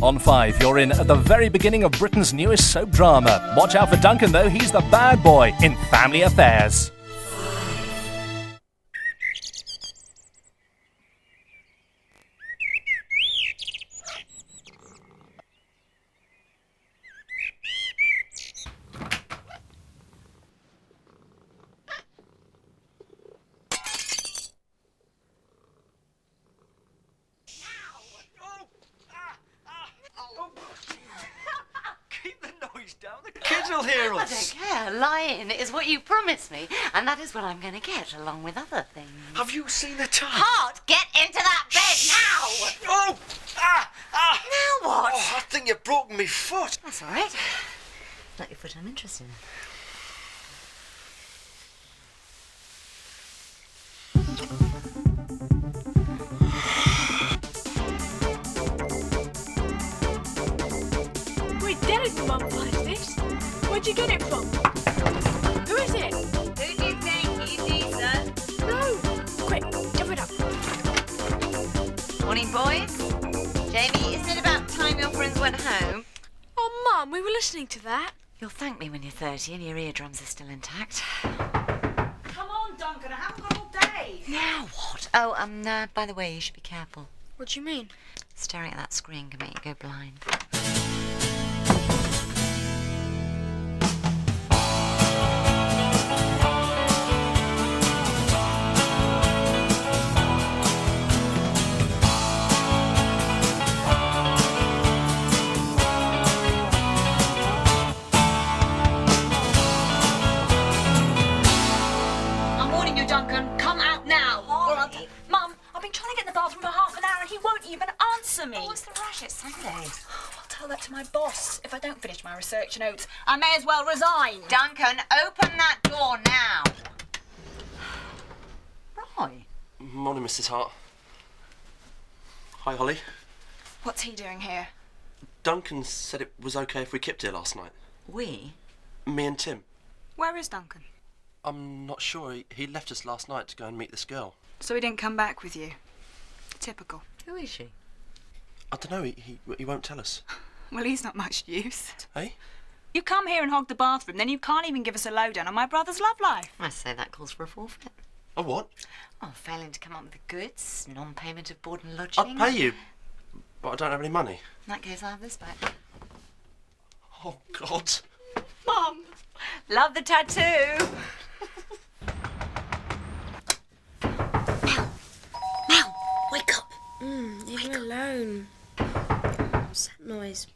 On 5, you're in at the very beginning of Britain's newest soap drama. Watch out for Duncan, though. He's the bad boy in Family Affairs. The kids will hear us. I don't care. Lying is what you promised me, and that is what I'm going to get, along with other things. Have you seen the time? Hart, get into that bed now! Oh! Now what? Oh, I think you've broken my foot. That's all right. Not your foot I'm interested in. We did it, Mum, like this. Where'd you get it from? Who is it? Who do you think? Easy, sir. No! Quick, give it up. Morning, boys. Jamie, isn't it about time your friends went home? Oh, Mum, we were listening to that. You'll thank me when you're 30 and your eardrums are still intact. Come on, Duncan, I haven't got all day. Now what? Oh, by the way, you should be careful. What do you mean? Staring at that screen can make you go blind. I'm warning you, Duncan, come out now. Mum, I've been trying to get in the bathroom for half an hour and he won't even answer me. What's the rush? It's Sunday. I'll tell that to my boss. If I don't finish my research notes, I may as well resign. Duncan, open that door now. Roy. Morning, Mrs. Hart. Hi, Holly. What's he doing here? Duncan said it was okay if we kept here last night. We? Me and Tim. Where is Duncan? I'm not sure. He left us last night to go and meet this girl. So he didn't come back with you. Typical. Who is she? I don't know. He won't tell us. Well, he's not much use. Hey? You come here and hog the bathroom, then you can't even give us a lowdown on my brother's love life. I say that calls for a forfeit. Oh, what? Oh, failing to come up with the goods, non-payment of board and lodging. I'll pay you, but I don't have any money. In that case, I'll have this back. Oh, God. Mum! Love the tattoo. Mel, wake up. Leave me alone. What's that noise?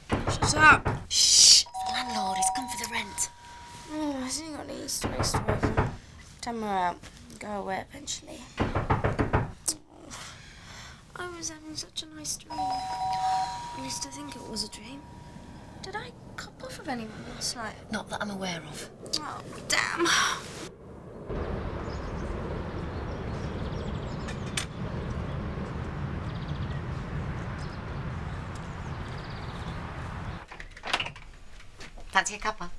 Shut up. Shh, the landlord, he's come for the rent. Oh, hasn't he got any Easter eggs to open? Time her out. Go away eventually. Oh, I was having such a nice dream. At least I think it was a dream. Did I cop off of anyone last night? Not that I'm aware of. Oh, damn. Fancy a cuppa?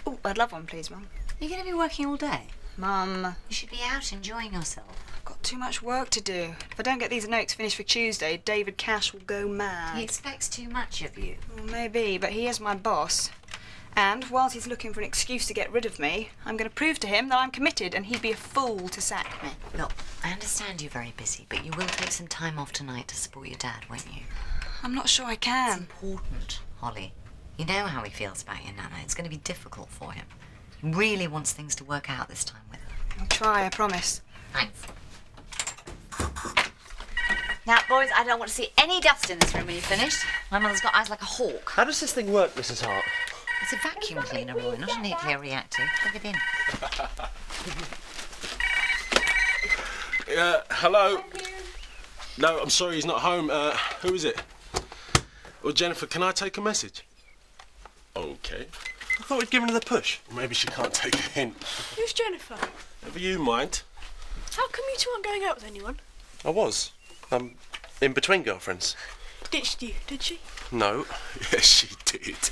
Oh, I'd love one, please, Mum. You're going to be working all day. Mum, You should be out enjoying yourself. I've got too much work to do. If I don't get these notes finished for Tuesday, David Cash will go mad. He expects too much of you. Well, maybe, but he is my boss. And whilst he's looking for an excuse to get rid of me, I'm going to prove to him that I'm committed and he'd be a fool to sack me. Look, I understand you're very busy, but you will take some time off tonight to support your dad, won't you? I'm not sure I It's can. important, Holly. You know how he feels about your nana. It's going to be difficult for him. He really wants things to work out this time with her. I'll try, I promise. Thanks. Now, boys, I don't want to see any dust in this room when you're finished. My mother's got eyes like a hawk. How does this thing work, Mrs. Hart? It's a vacuum cleaner, Roy, not a nuclear reactor. Plug it in. Hello? No, I'm sorry, he's not home. Who is it? Well, Jennifer, can I take a message? Okay. I thought we'd given her the push. Maybe she can't take a hint. Who's Jennifer? Never you mind. How come you two aren't going out with anyone? I was. In between girlfriends. Ditched you, did she? No. Yes, she did.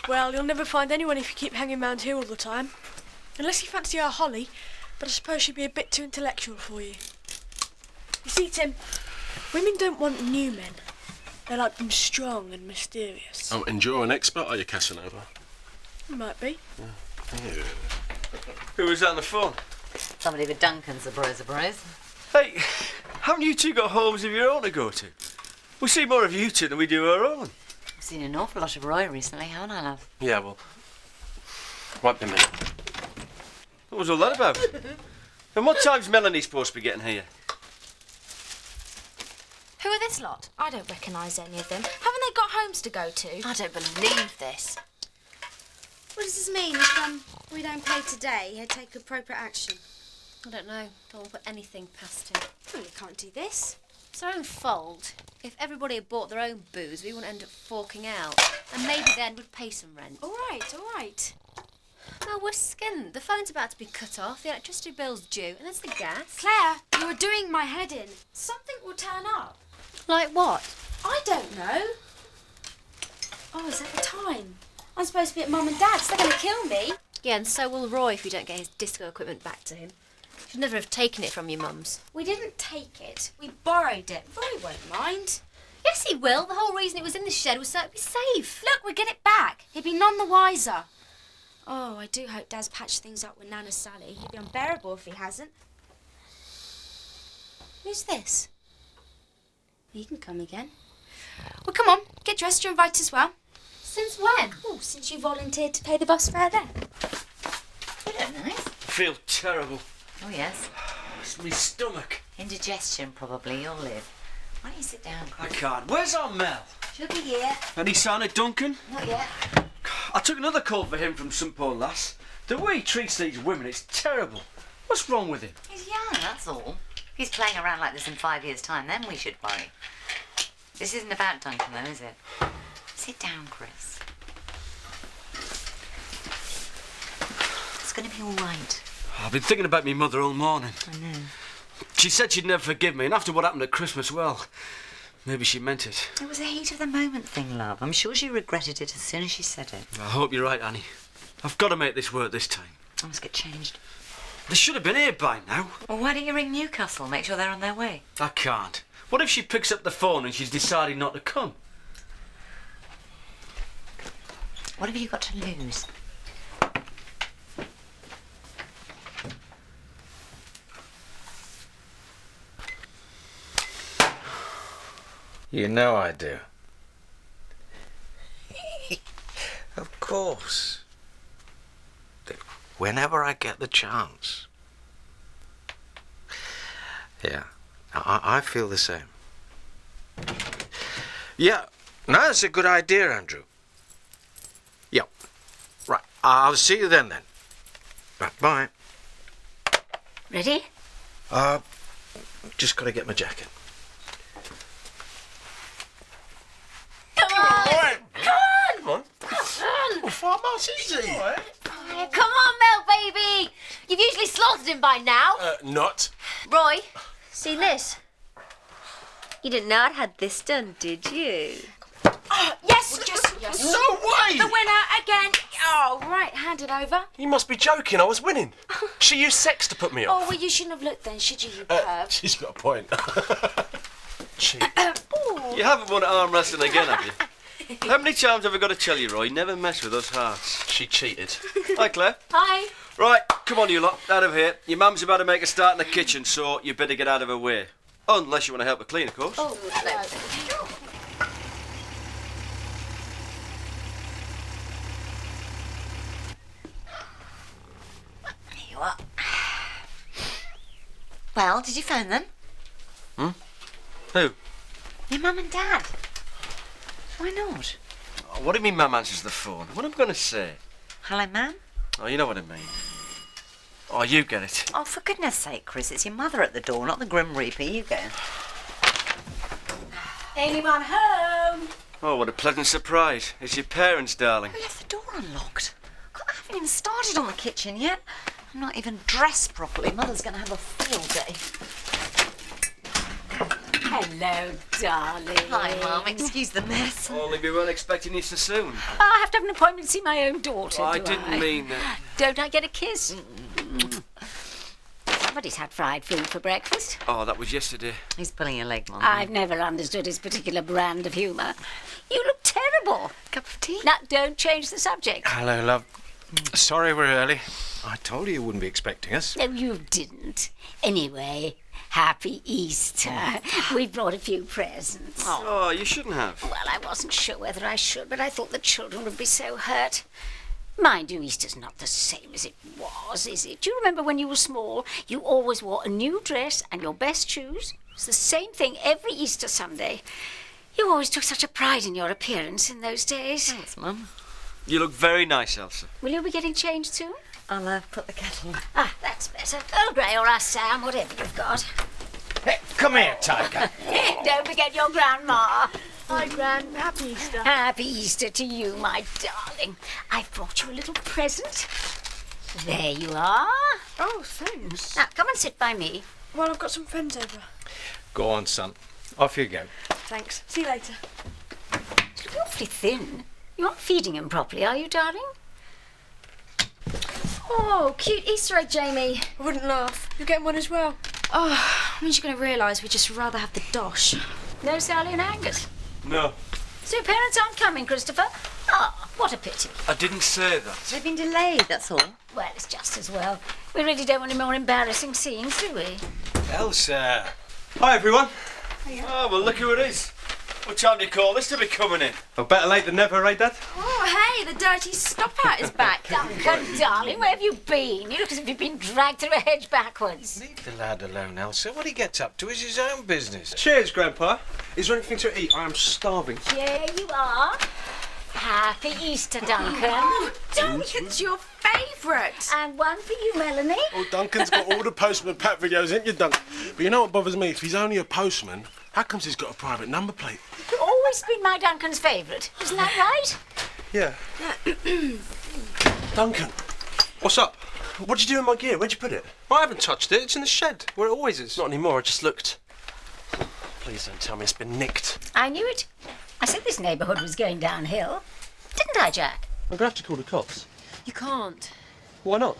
Well, you'll never find anyone if you keep hanging round here all the time. Unless you fancy our Holly, but I suppose she'd be a bit too intellectual for you. You see, Tim, women don't want new men. They like them strong and mysterious. Oh, and you're an expert, are you, Casanova? Might be. Yeah. Who was that on the phone? Somebody with Duncan, surprise. Hey, haven't you two got homes of your own to go to? We see more of you two than we do our own. I've seen an awful lot of Roy recently, haven't I, love? Yeah, well, won't be a minute. What was all that about? And what time's Melanie supposed to be getting here? Who are this lot? I don't recognise any of them. Haven't they got homes to go to? I don't believe this. What does this mean? If we don't pay today, he'll take appropriate action. I don't know. Don't want to put anything past him. Well, you can't do this. It's our own fault. If everybody had bought their own booze, we wouldn't end up forking out. And maybe then we'd pay some rent. All right. No, we're skinned. The phone's about to be cut off, the electricity bill's due, and there's the gas. Claire, you're doing my head in. Something will turn up. Like what? I don't know. Oh, is that the time? I'm supposed to be at Mum and Dad's. They're going to kill me. Yeah, and so will Roy if we don't get his disco equipment back to him. Should never have taken it from your mum's. We didn't take it. We borrowed it. Roy won't mind. Yes, he will. The whole reason it was in the shed was so it'd be safe. Look, we'll get it back. He'd be none the wiser. Oh, I do hope Dad's patched things up with Nana Sally. He'd be unbearable if he hasn't. Who's this? You can come again. Well, come on. Get dressed. You're invited as well. Since when? Oh, since you volunteered to pay the bus fare there. You look nice. I feel terrible. Oh, yes. It's my stomach. Indigestion, probably. You'll live. Why don't you sit down, I Chris? can't. Where's our Mel? She'll be here. Any sign of Duncan? Not yet. I took another call for him from St Paul lass. The way he treats these women, it's terrible. What's wrong with him? He's young, that's all. If he's playing around like this in 5 years' time, then we should worry. This isn't about Duncan, though, is it? Sit down, Chris. It's going to be all right. I've been thinking about my mother all morning. I know. She said she'd never forgive me, and after what happened at Christmas, well, maybe she meant it. It was a heat of the moment thing, love. I'm sure she regretted it as soon as she said it. I hope you're right, Annie. I've got to make this work this time. I must get changed. They should have been here by now. Well, why don't you ring Newcastle? Make sure they're on their way. I can't. What if she picks up the phone and she's decided not to come? What have you got to lose? You know I do. Of course. Whenever I get the chance. Yeah, I feel the same. Yeah, no, that's a good idea, Andrew. Yeah, right, I'll see you then. Right, bye. Ready? Just gotta get my jacket. Far much is he? Oh, come on, Mel, baby. You've usually slaughtered him by now. Not. Roy, seen this? You didn't know I'd had this done, did you? Yes, yes. No way! The winner again. Oh, right, hand it over. You must be joking. I was winning. She used sex to put me Oh, off. well, you shouldn't have looked then, should you, you perv? She's got a point. Cheat. You haven't won arm wrestling again, have you? How many times have I got to tell you, Roy? Never mess with us hearts. She cheated. Hi, Claire. Hi. Right, come on, you lot. Out of here. Your mum's about to make a start in the kitchen, so you better get out of her way. Unless you want to help her clean, of course. Oh, no. Here you are. Well, did you phone them? Who? Your mum and dad. Why not? Oh, what do you mean Mum answers the phone? What am I going to say? Hello, ma'am? Oh, you know what I mean. Oh, you get it. Oh, for goodness sake, Chris, it's your mother at the door, not the Grim Reaper. You go. Anyone home? Oh, what a pleasant surprise. It's your parents, darling. We left the door unlocked. God, I haven't even started on the kitchen yet. I'm not even dressed properly. Mother's going to have a field day. Hello, darling. Hi, Mum. Excuse the mess. Only we weren't expecting you so soon. I have to have an appointment to see my own daughter, I do didn't mean that. Don't I get a kiss? Have Somebody's had fried food for breakfast. Oh, that was yesterday. He's pulling your leg, Mum. I've never understood his particular brand of humour. You look terrible. Cup of tea? Now, don't change the subject. Hello, love. Sorry we're early. I told you wouldn't be expecting us. No, you didn't. Anyway, happy Easter. We brought a few presents. Oh, you shouldn't have. Well, I wasn't sure whether I should, but I thought the children would be so hurt. Mind you, Easter's not the same as it was, is it? Do you remember when you were small, you always wore a new dress and your best shoes? It's the same thing every Easter Sunday. You always took such a pride in your appearance in those days. Thanks, Mum. You look very nice, Elsa. Will you be getting changed soon? I'll put the kettle on. Ah, that's better. Earl Grey or us, Sam, whatever you've got. Hey, come here, Tiger. Don't forget your grandma. Hi, Gran. Happy Easter. Happy Easter to you, my darling. I've brought you a little present. There you are. Oh, thanks. Now, come and sit by me. Well, I've got some friends over. Go on, son. Off you go. Thanks. See you later. You're awfully thin. You aren't feeding him properly, are you, darling? Oh, cute Easter egg, Jamie. I wouldn't laugh. You're getting one as well. Oh, when's you going to realise we'd just rather have the dosh? No Sally and Angus. No, So your parents aren't coming, Christopher? Ah, what a pity. I didn't say that. They've been delayed, that's all. Well, it's just as well. We really don't want any more embarrassing scenes, do we? Elsa. Hi, everyone. Oh, well, look who it is. What time do you call this to be coming in? Oh, better late than never, right, Dad? Oh, hey, the dirty stop-out is back. Duncan, darling, where have you been? You look as if you've been dragged through a hedge backwards. Leave the lad alone, Elsa. What he gets up to is his own business. Cheers, Grandpa. Is there anything to eat? I am starving. Here you are. Happy Easter, Duncan. Duncan's your favourite. And one for you, Melanie. Oh, Duncan's got all the Postman Pat videos, ain't you, Duncan? But you know what bothers me? If he's only a postman, how comes he's got a private number plate? You've always been my Duncan's favourite. Isn't that right? Yeah. Duncan, what's up? What'd you do in my gear? Where'd you put it? I haven't touched it. It's in the shed, where it always is. Not anymore. I just looked. Please don't tell me it's been nicked. I knew it. I said this neighbourhood was going downhill. Didn't I, Jack? I'm gonna have to call the cops. You can't. Why not?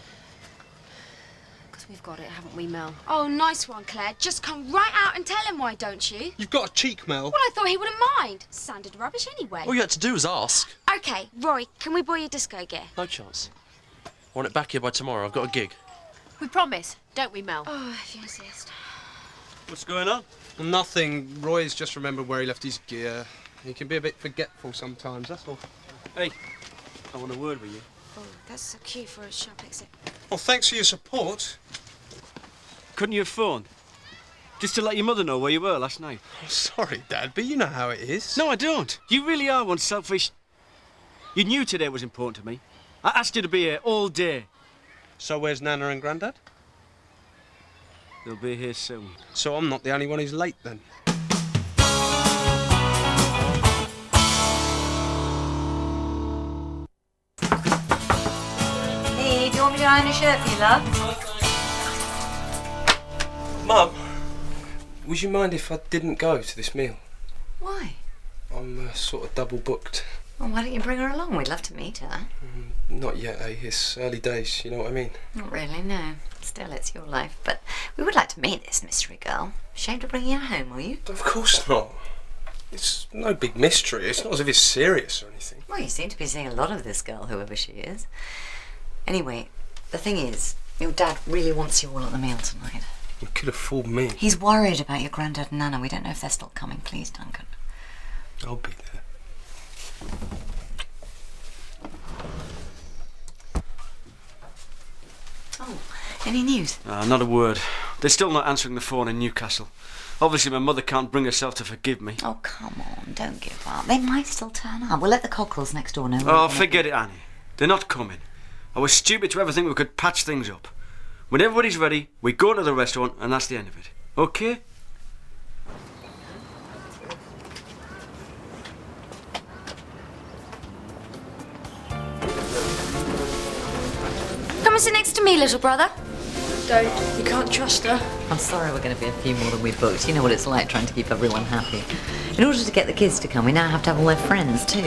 Because we've got it, haven't we, Mel? Oh, nice one, Claire. Just come right out and tell him, why don't you? You've got a cheek, Mel. Well, I thought he wouldn't mind. Sounded rubbish anyway. All you had to do was ask. OK, Rory, can we borrow your disco gear? No chance. I want it back here by tomorrow. I've got a gig. We promise, don't we, Mel? Oh, if you insist. What's going on? Nothing. Roy's just remembered where he left his gear. He can be a bit forgetful sometimes, that's all. Hey, I want a word with you. Oh, that's so cute for a sharp exit. Well, thanks for your support. Couldn't you have phoned? Just to let your mother know where you were last night. Oh, sorry, Dad, but you know how it is. No, I don't. You really are one selfish... You knew today was important to me. I asked you to be here all day. So where's Nana and Grandad? They'll be here soon. So I'm not the only one who's late, then. Hey, do you want me to iron a shirt for you, love? Mum, would you mind if I didn't go to this meal? Why? I'm sort of double booked. Well, why don't you bring her along? We'd love to meet her. Not yet, eh? It's early days, you know what I mean? Not really, no. Still, it's your life. But we would like to meet this mystery girl. Ashamed of bringing her home, will you? Of course not. It's no big mystery. It's not as if it's serious or anything. Well, you seem to be seeing a lot of this girl, whoever she is. Anyway, the thing is, your dad really wants you all at the meal tonight. You could have fooled me. He's worried about your granddad and Nana. We don't know if they're still coming. Please, Duncan. I'll be there. Oh, any news? Not a word. They're still not answering the phone in Newcastle. Obviously, my mother can't bring herself to forgive me. Oh, come on, don't give up. They might still turn up. We'll let the Cockerells next door know. Oh, forget it, Annie. They're not coming. I was stupid to ever think we could patch things up. When everybody's ready, we go to the restaurant and that's the end of it. Okay? Come and sit next to me, little brother. Don't. You can't trust her. I'm sorry we're going to be a few more than we booked. You know what it's like trying to keep everyone happy. In order to get the kids to come, we now have to have all their friends too.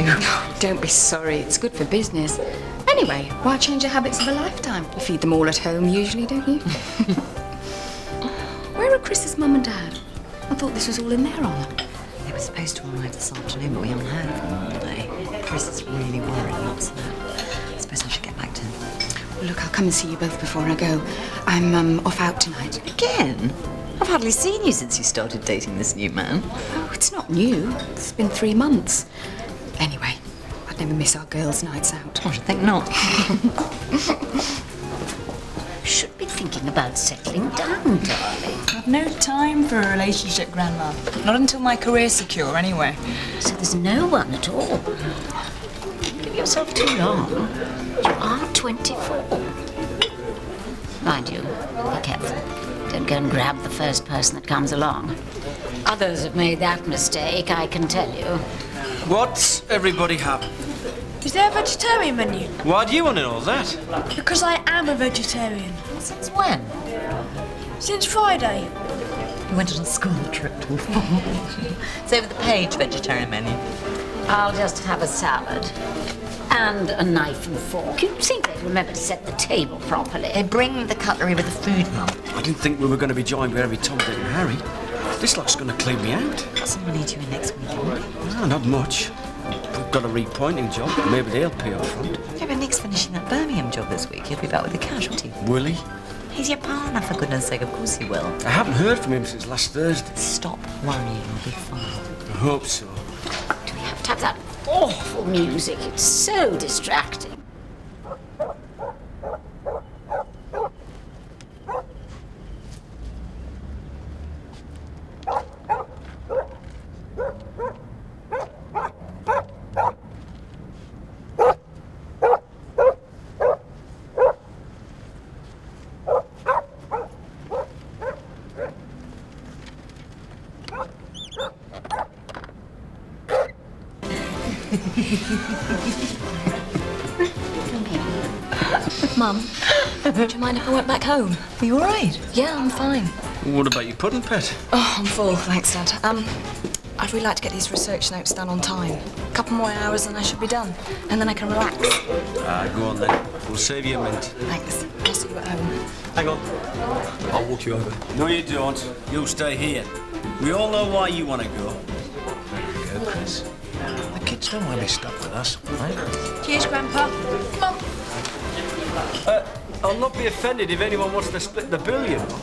Don't be sorry, it's good for business. Anyway, why change the habits of a lifetime? You feed them all at home usually, don't you? Chris's mum and dad? I thought this was all in their honour. They were supposed to arrive this afternoon, but we haven't heard from them all day. Chris is really worried about that. I suppose I should get back to him. Well, look, I'll come and see you both before I go. I'm off out tonight. Again? I've hardly seen you since you started dating this new man. Oh, it's not new. It's been 3 months. Anyway, I'd never miss our girls' nights out. I should think not. Should be thinking about settling down, darling. I've no time for a relationship, Grandma. Not until my career's secure, anyway. So there's no one at all. Give yourself too long. You are 24. Mind you, be careful. Don't go and grab the first person that comes along. Others have made that mistake, I can tell you. What's everybody having? Is there a vegetarian menu? Why do you want to know that? Because I am a vegetarian. Since when? Since Friday. You went on a school trip to It's over the page, vegetarian menu. I'll just have a salad. And a knife and fork. You'd think they'd remember to set the table properly. They bring the cutlery with the food, Mum. I didn't think we were going to be joined by every Tom, Dick and Harry. This lot's going to clean me out. Got some money due in next week, haven't we? No, not much. We've got a repointing job. Maybe they'll pay up front. Yeah, but Nick's finishing that Birmingham job this week. He'll be back with the casualty. Will he? He's your partner, for goodness sake. Of course he will. I haven't heard from him since last Thursday. Stop worrying. He'll be fine. I hope so. Do we have to have that awful music? It's so distracting. Mum, do you mind if I went back home? Are you all right? Yeah, I'm fine. What about your pudding, pet? Oh, I'm full, thanks, Dad. I'd really like to get these research notes done on time. A couple more hours and I should be done. And then I can relax. Go on then. We'll save you a mint. Thanks. I'll see you at home. Hang on. I'll walk you over. No, you don't. You'll stay here. We all know why you want to go. Very good, Chris. The kids don't want to be stuck with us, right? Cheers, Grandpa. Mum. I'll not be offended if anyone wants to split the bill, you know.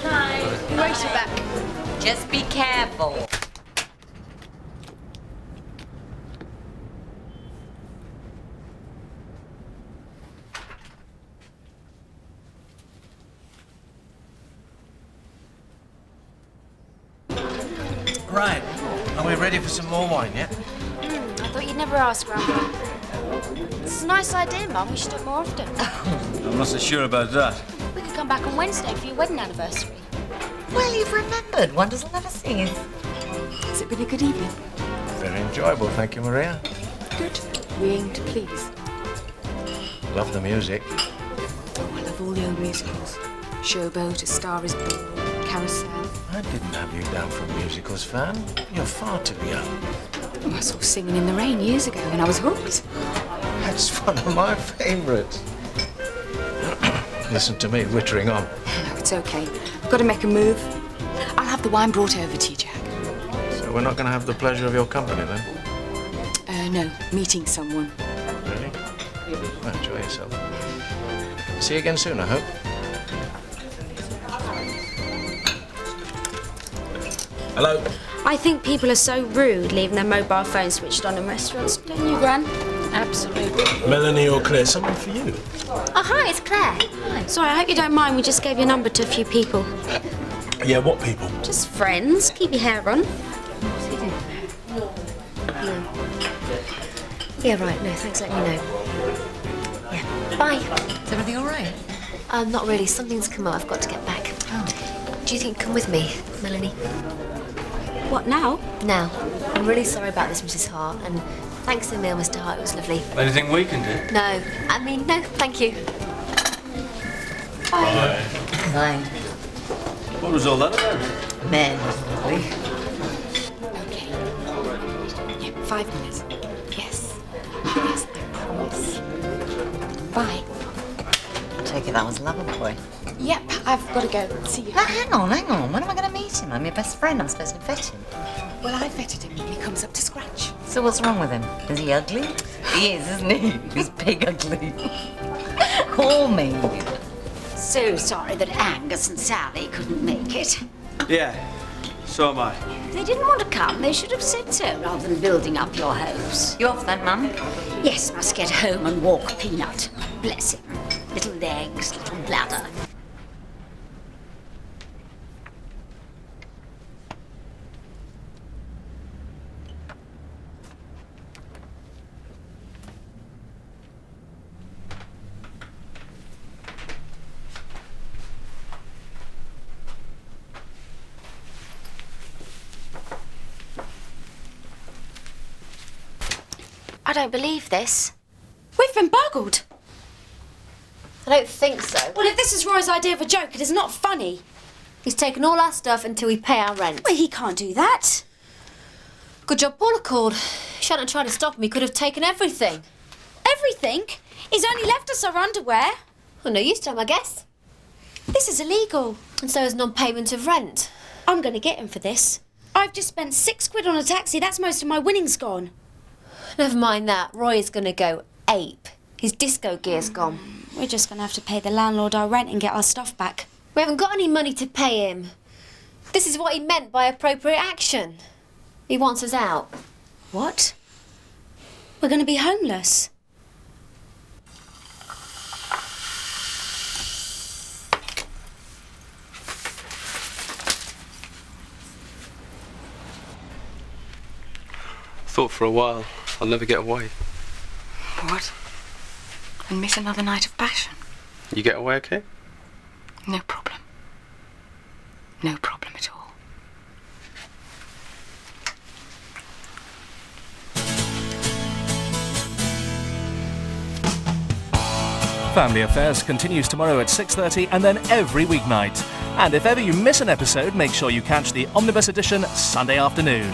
Hi. Waiter back. Just be careful. Right. Are we ready for some more wine yet? I thought you'd never ask, Grandpa. This is a nice idea, Mum. We should do it more often. I'm not so sure about that. We could come back on Wednesday for your wedding anniversary. Well, you've remembered. Wonders will never cease. Has it been a good evening? Very enjoyable, thank you, Maria. Good. We aim to please. Love the music. Oh, I love all the old musicals. Showboat, A Star is Born, Carousel. I didn't have you down for a musicals fan. You're far too young. Oh, I saw Singing in the Rain years ago and I was hooked. That's one of my favourites. Listen to me wittering on. No, it's okay. I've got to make a move. I'll have the wine brought over to you, Jack. So we're not going to have the pleasure of your company then? No, meeting someone. Really? Well, enjoy yourself. See you again soon, I hope. Hello? I think people are so rude leaving their mobile phones switched on in restaurants. Don't you, Gran? Absolutely. Melanie or Claire, something for you. Oh, hi, it's Claire. Hi. Sorry, I hope you don't mind. We just gave your number to a few people. Yeah, what people? Just friends. Keep your hair on. Yeah, right. No, thanks for letting me know. Yeah. Bye. Is everything all right? Not really. Something's come up. I've got to get back. Oh. Do you think you'd come with me, Melanie? What, now? Now. I'm really sorry about this, Mrs. Hart, and thanks for the meal, Mr. Hart. It was lovely. Anything we can do? No. I mean, no, thank you. Bye. Bye. What was all that about? Men. Okay. Yeah, 5 minutes. Yes. Yes, I promise. Bye. take it that was Loverboy. Yep, I've got to go. See you. Now, hang on. When am I going to meet him? I'm your best friend. I'm supposed to vet him. Well, I vetted him and he comes up to scratch. So what's wrong with him? Is he ugly? He is, isn't he? He's big ugly. Call me. So sorry that Angus and Sally couldn't make it. Yeah, so am I. If they didn't want to come, they should have said so rather than building up your hopes. You off then, Mum? Yes, must get home and walk Peanut. Bless him. Little legs, little bladder. I don't believe this. We've been boggled. I don't think so. Well, if this is Roy's idea of a joke, it is not funny. He's taken all our stuff until we pay our rent. Well, he can't do that. Good job Paula called. He shouldn't have tried to stop him. He could have taken everything. Everything? He's only left us our underwear. Well, no use to him, I guess. This is illegal. And so is non-payment of rent. I'm going to get him for this. I've just spent £6 on a taxi. That's most of my winnings gone. Never mind that. Roy is going to go ape. His disco gear's gone. We're just going to have to pay the landlord our rent and get our stuff back. We haven't got any money to pay him. This is what he meant by appropriate action. He wants us out. What? We're going to be homeless. Thought for a while I'll never get away. What? And miss another night of passion? You get away okay? No problem. No problem at all. Family Affairs continues tomorrow at 6:30 and then every weeknight. And if ever you miss an episode, make sure you catch the Omnibus edition Sunday afternoon.